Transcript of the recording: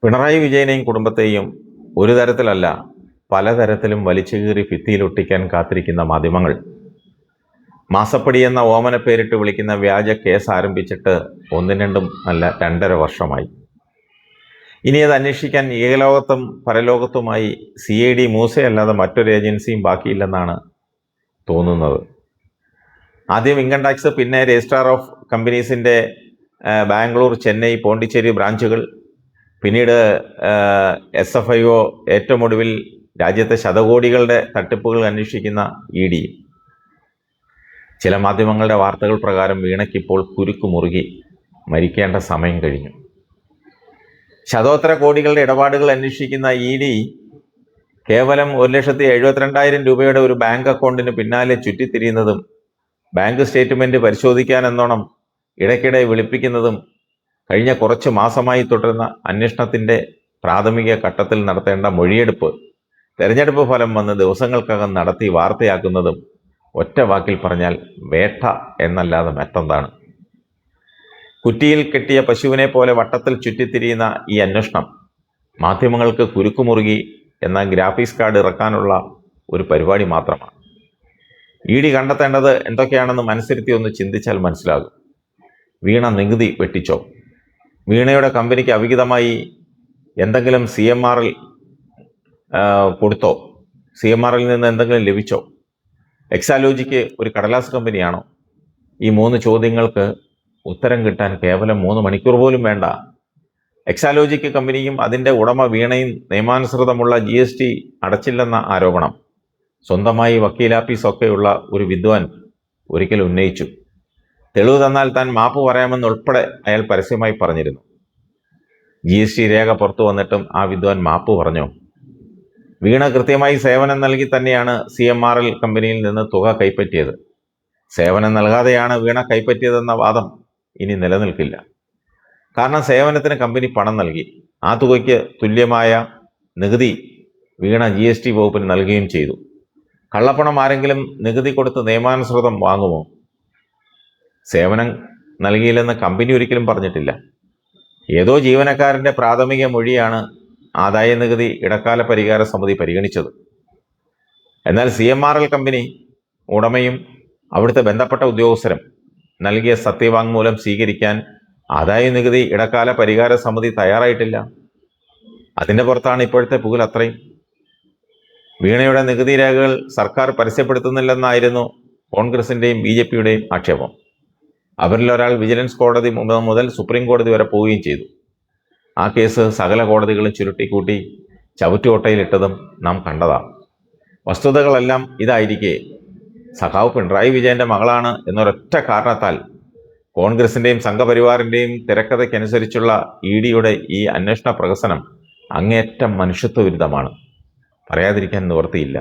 പിണറായി വിജയനെയും കുടുംബത്തെയും ഒരു തരത്തിലല്ല പലതരത്തിലും വലിച്ചുകീറി ഭിത്തിയിലൊട്ടിക്കാൻ കാത്തിരിക്കുന്ന മാധ്യമങ്ങൾ മാസപ്പടി എന്ന ഓമന പേരിട്ട് വിളിക്കുന്ന വ്യാജ കേസ് ആരംഭിച്ചിട്ട് ഒന്നും രണ്ടും അല്ല 2.5 വർഷമായി. ഇനി അത് അന്വേഷിക്കാൻ ഏകലോകത്തും പരലോകത്തുമായി CID മൂസയല്ലാതെ മറ്റൊരു ഏജൻസിയും ബാക്കിയില്ലെന്നാണ് തോന്നുന്നത്. ആദ്യം ഇൻകം ടാക്സ്, പിന്നെ രജിസ്ട്രാർ ഓഫ് കമ്പനീസിൻ്റെ ബാംഗ്ലൂർ, ചെന്നൈ, പോണ്ടിച്ചേരി ബ്രാഞ്ചുകൾ, പിന്നീട് SFIO, ഏറ്റവും ഒടുവിൽ രാജ്യത്തെ ശതകോടികളുടെ തട്ടിപ്പുകൾ അന്വേഷിക്കുന്ന ED. ചില മാധ്യമങ്ങളുടെ വാർത്തകൾ പ്രകാരം വീണയ്ക്കിപ്പോൾ കുരുക്ക് മുറുകി മരിക്കേണ്ട സമയം കഴിഞ്ഞു. ശതോത്തര കോടികളുടെ ഇടപാടുകൾ അന്വേഷിക്കുന്ന ED കേവലം 1,72,000 രൂപയുടെ ഒരു ബാങ്ക് അക്കൗണ്ടിന് പിന്നാലെ ചുറ്റിത്തിരിയുന്നതും ബാങ്ക് സ്റ്റേറ്റ്മെൻറ്റ് പരിശോധിക്കാനെന്നോണം ഇടയ്ക്കിടെ വിളിപ്പിക്കുന്നതും കഴിഞ്ഞ കുറച്ച് മാസമായി തുടരുന്ന അന്വേഷണത്തിൻ്റെ പ്രാഥമിക ഘട്ടത്തിൽ നടത്തേണ്ട മൊഴിയെടുപ്പ് തെരഞ്ഞെടുപ്പ് ഫലം വന്ന് ദിവസങ്ങൾക്കകം നടത്തി വാർത്തയാക്കുന്നതും ഒറ്റ വാക്കിൽ പറഞ്ഞാൽ വേട്ട എന്നല്ലാതെ മറ്റെന്താണ്? കുറ്റിയിൽ കെട്ടിയ പശുവിനെ പോലെ വട്ടത്തിൽ ചുറ്റിത്തിരിയുന്ന ഈ അന്വേഷണം മാധ്യമങ്ങൾക്ക് കുരുക്കുമുറുകി എന്ന ഗ്രാഫിക്സ് കാർഡ് ഇറക്കാനുള്ള ഒരു പരിപാടി മാത്രമാണ്. ED കണ്ടെത്തേണ്ടത് എന്തൊക്കെയാണെന്ന് മനസ്സിരുത്തി ഒന്ന് ചിന്തിച്ചാൽ മനസ്സിലാകും. വീണ നികുതി വെട്ടിച്ചോ? വീണയുടെ കമ്പനിക്ക് അവിഹിതമായി എന്തെങ്കിലും CMRL കൊടുത്തോ? CMRL നിന്ന് എന്തെങ്കിലും ലഭിച്ചോ? എക്സാലോജിക്ക് ഒരു കടലാസ് കമ്പനിയാണോ? ഈ 3 ചോദ്യങ്ങൾക്ക് ഉത്തരം കിട്ടാൻ കേവലം 3 മണിക്കൂർ പോലും വേണ്ട. എക്സാലോജിക്ക് കമ്പനിയും അതിൻ്റെ ഉടമ വീണയും നിയമാനുസൃതമുള്ള GST അടച്ചില്ലെന്ന ആരോപണം സ്വന്തമായി വക്കീലാഫീസൊക്കെയുള്ള ഒരു വിദ്വാൻ ഒരിക്കൽ ഉന്നയിച്ചു. തെളിവ് തന്നാൽ താൻ മാപ്പ് പറയാമെന്നുൾപ്പെടെ അയാൾ പരസ്യമായി പറഞ്ഞിരുന്നു. GST രേഖ പുറത്തു വന്നിട്ടും ആ വിദ്വാൻ മാപ്പ് പറഞ്ഞോ? വീണ കൃത്യമായി സേവനം നൽകി തന്നെയാണ് CMRL കമ്പനിയിൽ നിന്ന് തുക കൈപ്പറ്റിയത്. സേവനം നൽകാതെയാണ് വീണ കൈപ്പറ്റിയതെന്ന വാദം ഇനി നിലനിൽക്കില്ല. കാരണം സേവനത്തിന് കമ്പനി പണം നൽകി. ആ തുകയ്ക്ക് തുല്യമായ നികുതി വീണ GST വകുപ്പിന് നൽകുകയും ചെയ്തു. കള്ളപ്പണം ആരെങ്കിലും നികുതി കൊടുത്ത് നിയമാനുസൃതം വാങ്ങുമോ? സേവനം നൽകിയില്ലെന്ന് കമ്പനി ഒരിക്കലും പറഞ്ഞിട്ടില്ല. ഏതോ ജീവനക്കാരൻ്റെ പ്രാഥമിക മൊഴിയാണ് ആദായ നികുതി ഇടക്കാല പരിഹാര സമിതി പരിഗണിച്ചത്. എന്നാൽ CMRL കമ്പനി ഉടമയും അവിടുത്തെ ബന്ധപ്പെട്ട ഉദ്യോഗസ്ഥരും നൽകിയ സത്യവാങ്മൂലം സ്വീകരിക്കാൻ ആദായ നികുതി ഇടക്കാല പരിഹാര സമിതി തയ്യാറായിട്ടില്ല. അതിൻ്റെ പുറത്താണ് ഇപ്പോഴത്തെ പുകൽ അത്രയും. വീണയുടെ നികുതി രേഖകൾ സർക്കാർ പരസ്യപ്പെടുത്തുന്നില്ലെന്നായിരുന്നു കോൺഗ്രസിൻ്റെയും BJPയുടെയും ആക്ഷേപം. അവരിലൊരാൾ വിജിലൻസ് കോടതി മുതൽ സുപ്രീം കോടതി വരെ പോവുകയും ചെയ്തു. ആ കേസ് സകല കോടതികളും ചുരുട്ടിക്കൂട്ടി ചവറ്റുകൊട്ടയിലിട്ടതും നാം കണ്ടതാണ്. വസ്തുതകളെല്ലാം ഇതായിരിക്കെ സഖാവ് പിണറായി വിജയൻ്റെ മകളാണ് എന്നൊരൊറ്റ കാരണത്താൽ കോൺഗ്രസിൻ്റെയും സംഘപരിവാറിൻ്റെയും തിരക്കഥയ്ക്കനുസരിച്ചുള്ള EDയുടെ ഈ അന്വേഷണ പ്രഹസനം അങ്ങേയറ്റം മനുഷ്യത്വ വിരുദ്ധമാണ്. പറയാതിരിക്കാൻ നിവൃത്തിയില്ല.